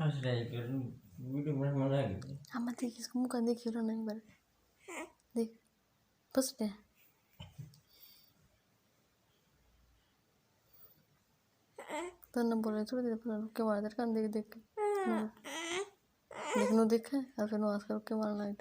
हंस रहा है फिर वीडियो में मजा आ गया। हम देख इसको मुंह का देखियो ना एक बार देख बस ले तो ना बोले थोड़ी देर पहले के मार देर कान देख देख के देख नो देखा और फिर नो आजकल के मारना है